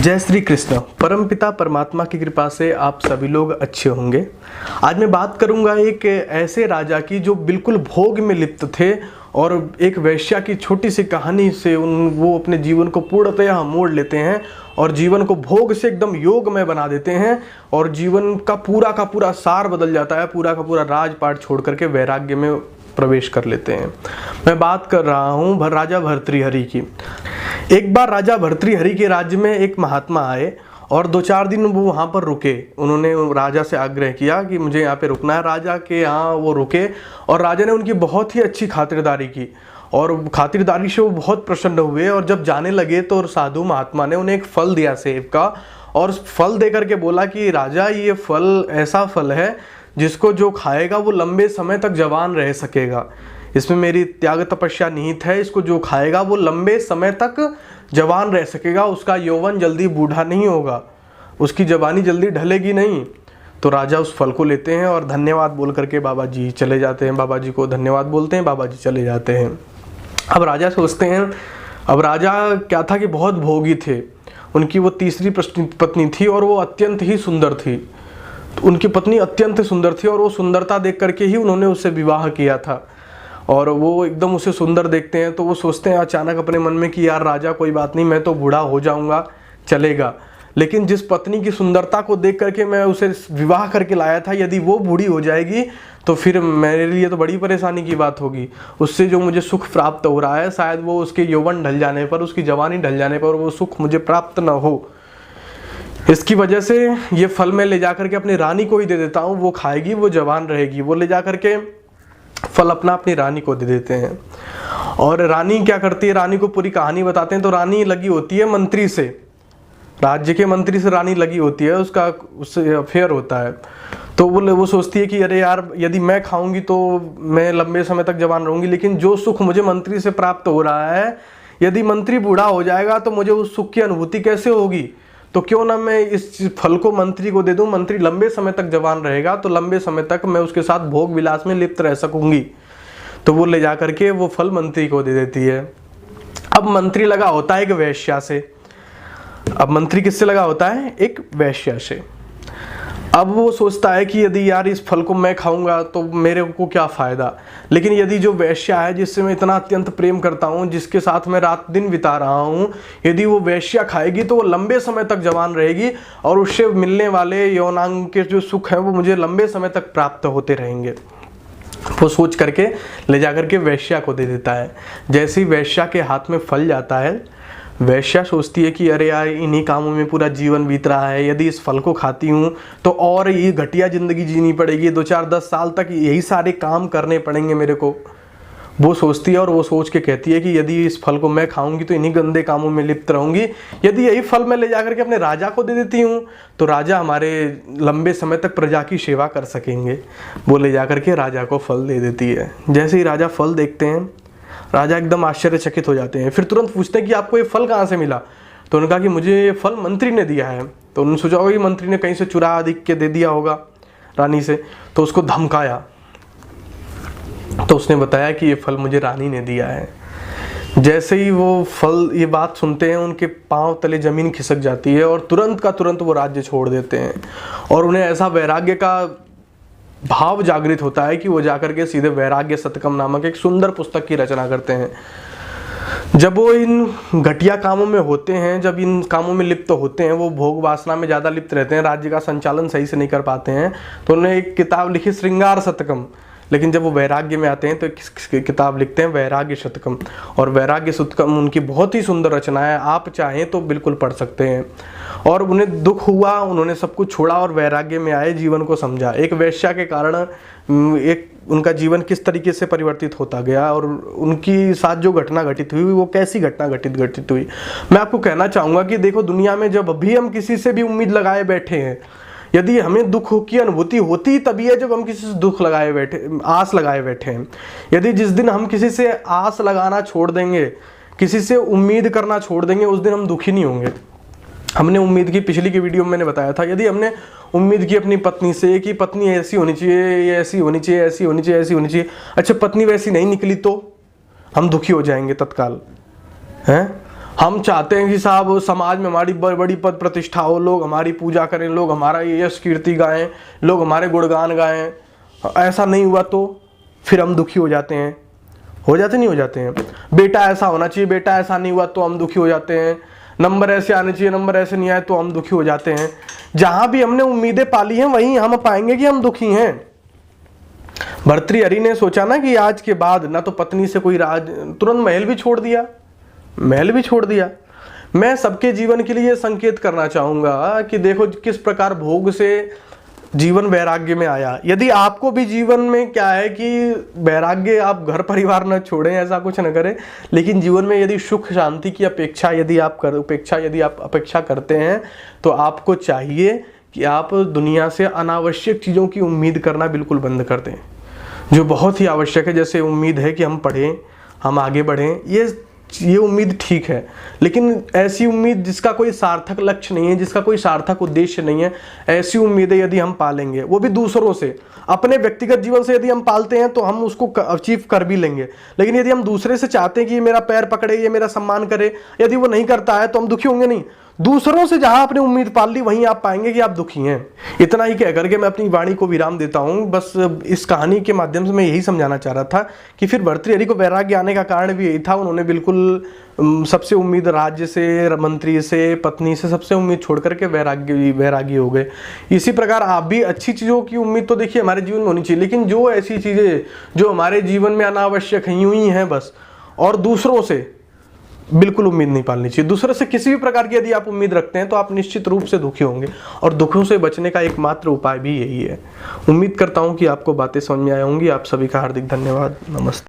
जय श्री कृष्ण। परमपिता परमात्मा की कृपा से आप सभी लोग अच्छे होंगे। आज मैं बात करूंगा एक ऐसे राजा की जो बिल्कुल भोग में लिप्त थे और एक वेश्या की छोटी सी कहानी से वो अपने जीवन को पूर्णतया मोड़ लेते हैं और जीवन को भोग से एकदम योग में बना देते हैं और जीवन का पूरा सार बदल जाता है। पूरा का पूरा राजपाट छोड़ करके वैराग्य में प्रवेश कर लेते हैं। मैं बात कर रहा हूँ राजा भर्तृहरि की। एक बार राजा भर्तृहरि के राज्य में एक महात्मा आए और 2-4 दिन वो वहाँ पर रुके। उन्होंने राजा से आग्रह किया कि मुझे यहाँ पे रुकना है। राजा के यहाँ वो रुके और राजा ने उनकी बहुत ही अच्छी खातिरदारी की और खातिरदारी से वो बहुत प्रसन्न हुए। और जब जाने लगे तो साधु महात्मा ने उन्हें एक फल दिया सेब का, और फल दे करके बोला कि राजा ये फल ऐसा फल है जिसको जो खाएगा वो लंबे समय तक जवान रह सकेगा। इसमें मेरी त्याग तपस्या निहित है। इसको जो खाएगा वो लंबे समय तक जवान रह सकेगा, उसका यौवन जल्दी बूढ़ा नहीं होगा, उसकी जवानी जल्दी ढलेगी नहीं। तो राजा उस फल को लेते हैं और धन्यवाद बोल करके बाबा जी चले जाते हैं। बाबा जी को धन्यवाद बोलते हैं, बाबा जी चले जाते हैं। अब राजा सोचते हैं, अब राजा क्या था कि बहुत भोगी थे। उनकी वो तीसरी पत्नी थी और वो अत्यंत ही सुंदर थी। उनकी पत्नी अत्यंत सुंदर थी और वो सुंदरता देख करके ही उन्होंने उससे विवाह किया था। और वो एकदम उसे सुंदर देखते हैं तो वो सोचते हैं अचानक अपने मन में कि यार राजा कोई बात नहीं, मैं तो बूढ़ा हो जाऊंगा, चलेगा, लेकिन जिस पत्नी की सुंदरता को देख करके मैं उसे विवाह करके लाया था, यदि वो बूढ़ी हो जाएगी तो फिर मेरे लिए तो बड़ी परेशानी की बात होगी। उससे जो मुझे सुख प्राप्त हो रहा है शायद वो उसके यौवन ढल जाने पर, उसकी जवानी ढल जाने पर वो सुख मुझे प्राप्त न हो। इसकी वजह से ये फल मैं ले जा करके अपनी रानी को ही दे देता हूँ, वो खाएगी, वो जवान रहेगी। वो ले जा करके फल अपनी रानी को दे देते हैं। और रानी क्या करती है, रानी को पूरी कहानी बताते हैं। तो रानी लगी होती है मंत्री से, राज्य के मंत्री से रानी लगी होती है, उससे अफेयर होता है। तो वो सोचती है कि अरे यार यदि मैं खाऊंगी तो मैं लंबे समय तक जवान रहूंगी, लेकिन जो सुख मुझे मंत्री से प्राप्त हो रहा है, यदि मंत्री बूढ़ा हो जाएगा तो मुझे उस सुख की अनुभूति कैसे होगी। तो क्यों ना मैं इस फल को मंत्री को दे दूं, मंत्री लंबे समय तक जवान रहेगा तो लंबे समय तक मैं उसके साथ भोग विलास में लिप्त रह सकूंगी। तो वो ले जा करके वो फल मंत्री को दे देती है। अब मंत्री लगा होता है एक वेश्या से। अब मंत्री किससे लगा होता है, एक वेश्या से। अब वो सोचता है कि यदि यार इस फल को मैं खाऊंगा तो मेरे को क्या फ़ायदा, लेकिन यदि जो वेश्या है जिससे मैं इतना अत्यंत प्रेम करता हूँ, जिसके साथ मैं रात दिन बिता रहा हूँ, यदि वो वेश्या खाएगी तो वो लंबे समय तक जवान रहेगी और उससे मिलने वाले यौनांग के जो सुख हैं वो मुझे लंबे समय तक प्राप्त होते रहेंगे। वो सोच करके ले जा करके वेश्या को दे देता है। जैसे ही वेश्या के हाथ में फल जाता है, वेश्या सोचती है कि अरे यार इन्हीं कामों में पूरा जीवन बीत रहा है, यदि इस फल को खाती हूँ तो और ये घटिया ज़िंदगी जीनी पड़ेगी, 2-4-10 साल तक यही सारे काम करने पड़ेंगे मेरे को। वो सोचती है और वो सोच के कहती है कि यदि इस फल को मैं खाऊंगी तो इन्हीं गंदे कामों में लिप्त रहूंगी। यदि यही फल मैं ले जाकर के अपने राजा को दे देती हूँ तो राजा हमारे लंबे समय तक प्रजा की सेवा कर सकेंगे। वो ले जा करके राजा को फल दे देती है। जैसे ही राजा फल देखते हैं, राजा एकदम आश्चर्यचकित हो जाते हैं। फिर तुरंत पूछते हैं कि आपको ये फल कहाँ से मिला। तो उन्होंने कहा कि मुझे ये फल मंत्री ने दिया है। तो उन्होंने सोचा होगा कि मंत्री ने कहीं से चुरा अधिक के दे दिया होगा रानी से, तो उसको धमकाया। तो उसने बताया कि ये फल मुझे रानी ने दिया है। जैसे ही वो फल ये बात सुनते हैं, उनके पांव तले जमीन खिसक जाती है और तुरंत का तुरंत वो राज्य छोड़ देते हैं। और उन्हें ऐसा वैराग्य का भाव जागृत होता है कि वो जाकर के सीधे वैराग्य शतकम नामक एक सुंदर पुस्तक की रचना करते हैं। जब वो इन घटिया कामों में होते हैं, जब इन कामों में लिप्त होते हैं, वो भोग वासना में ज़्यादा लिप्त रहते हैं, राज्य का संचालन सही से नहीं कर पाते हैं, तो उन्होंने एक किताब लिखी श्रृंगार शतकम। लेकिन जब वो वैराग्य में आते हैं तो किताब लिखते हैं वैराग्य शतकम। और वैराग्य शतकम उनकी बहुत ही सुंदर रचना है, आप चाहें तो बिल्कुल पढ़ सकते हैं। और उन्हें दुख हुआ, उन्होंने सब कुछ छोड़ा और वैराग्य में आए, जीवन को समझा। एक वेश्या के कारण एक उनका जीवन किस तरीके से परिवर्तित होता गया और उनकी साथ जो घटना घटित हुई वो कैसी घटना घटित हुई। मैं आपको कहना चाहूँगा कि देखो, दुनिया में जब भी हम किसी से भी उम्मीद लगाए बैठे हैं, यदि हमें दुख की अनुभूति होती तभी है जब हम किसी से दुख लगाए बैठे, आस लगाए बैठे हैं। यदि जिस दिन हम किसी से आस लगाना छोड़ देंगे, किसी से उम्मीद करना छोड़ देंगे, उस दिन हम दुखी नहीं होंगे। हमने उम्मीद की, पिछली की वीडियो में मैंने बताया था, यदि हमने उम्मीद की अपनी पत्नी से कि पत्नी ऐसी होनी चाहिए, ये ऐसी होनी चाहिए, ऐसी होनी चाहिए, ऐसी होनी चाहिए, अच्छा पत्नी वैसी नहीं निकली तो हम दुखी हो जाएंगे तत्काल, हैं। हम चाहते हैं कि साहब समाज में हमारी बड़ी पद प्रतिष्ठा हो, लोग हमारी पूजा करें, लोग हमारा यश कीर्ति गाएं, लोग हमारे गुणगान गाएं। ऐसा नहीं हुआ तो फिर हम दुखी हो जाते हैं। हो जाते नहीं हो जाते हैं? बेटा ऐसा होना चाहिए, बेटा ऐसा नहीं हुआ तो हम दुखी हो जाते हैं। नंबर ऐसे आने चाहिए, नंबर ऐसे नहीं आए तो हम दुखी हो जाते हैं। जहां भी हमने उम्मीदें पाली हैं वहीं हम पाएंगे कि हम दुखी हैं। भर्तृहरि ने सोचा ना कि आज के बाद ना तो पत्नी से कोई राज, तुरंत महल भी छोड़ दिया, महल भी छोड़ दिया। मैं सबके जीवन के लिए संकेत करना चाहूंगा कि देखो किस प्रकार भोग से जीवन वैराग्य में आया। यदि आपको भी जीवन में क्या है कि वैराग्य, आप घर परिवार न छोड़ें, ऐसा कुछ न करें, लेकिन जीवन में यदि सुख शांति की अपेक्षा यदि आप अपेक्षा करते हैं तो आपको चाहिए कि आप दुनिया से अनावश्यक चीज़ों की उम्मीद करना बिल्कुल बंद कर दें। जो बहुत ही आवश्यक है, जैसे उम्मीद है कि हम पढ़ें, हम आगे बढ़ें, ये उम्मीद ठीक है, लेकिन ऐसी उम्मीद जिसका कोई सार्थक लक्ष्य नहीं है, जिसका कोई सार्थक उद्देश्य नहीं है, ऐसी उम्मीदें यदि हम पालेंगे, वो भी दूसरों से, अपने व्यक्तिगत जीवन से यदि हम पालते हैं तो हम उसको अचीव कर भी लेंगे। लेकिन यदि हम दूसरे से चाहते हैं कि ये मेरा पैर पकड़े, ये मेरा सम्मान करे, यदि वो नहीं करता है तो हम दुखी होंगे नहीं। दूसरों से जहां आपने उम्मीद पाल ली वहीं आप पाएंगे कि आप दुखी हैं। इतना ही कह करके मैं अपनी वाणी को विराम देता हूं। बस इस कहानी के माध्यम से मैं यही समझाना चाह रहा था कि फिर भर्तृहरि को वैराग्य आने का कारण भी यही था। उन्होंने बिल्कुल सबसे उम्मीद राज्य से, मंत्री से, पत्नी से, सबसे उम्मीद छोड़ करके वैरागी हो गए। इसी प्रकार आप भी अच्छी चीज़ों की उम्मीद तो देखिए हमारे जीवन में होनी चाहिए, लेकिन जो ऐसी चीज़ें जो हमारे जीवन में अनावश्यक हैं, यूं ही हैं बस, और दूसरों से बिल्कुल उम्मीद नहीं पालनी चाहिए। दूसरे से किसी भी प्रकार की यदि आप उम्मीद रखते हैं तो आप निश्चित रूप से दुखी होंगे, और दुखों से बचने का एकमात्र उपाय भी यही है। उम्मीद करता हूं कि आपको बातें समझ में आई होंगी। आप सभी का हार्दिक धन्यवाद। नमस्ते।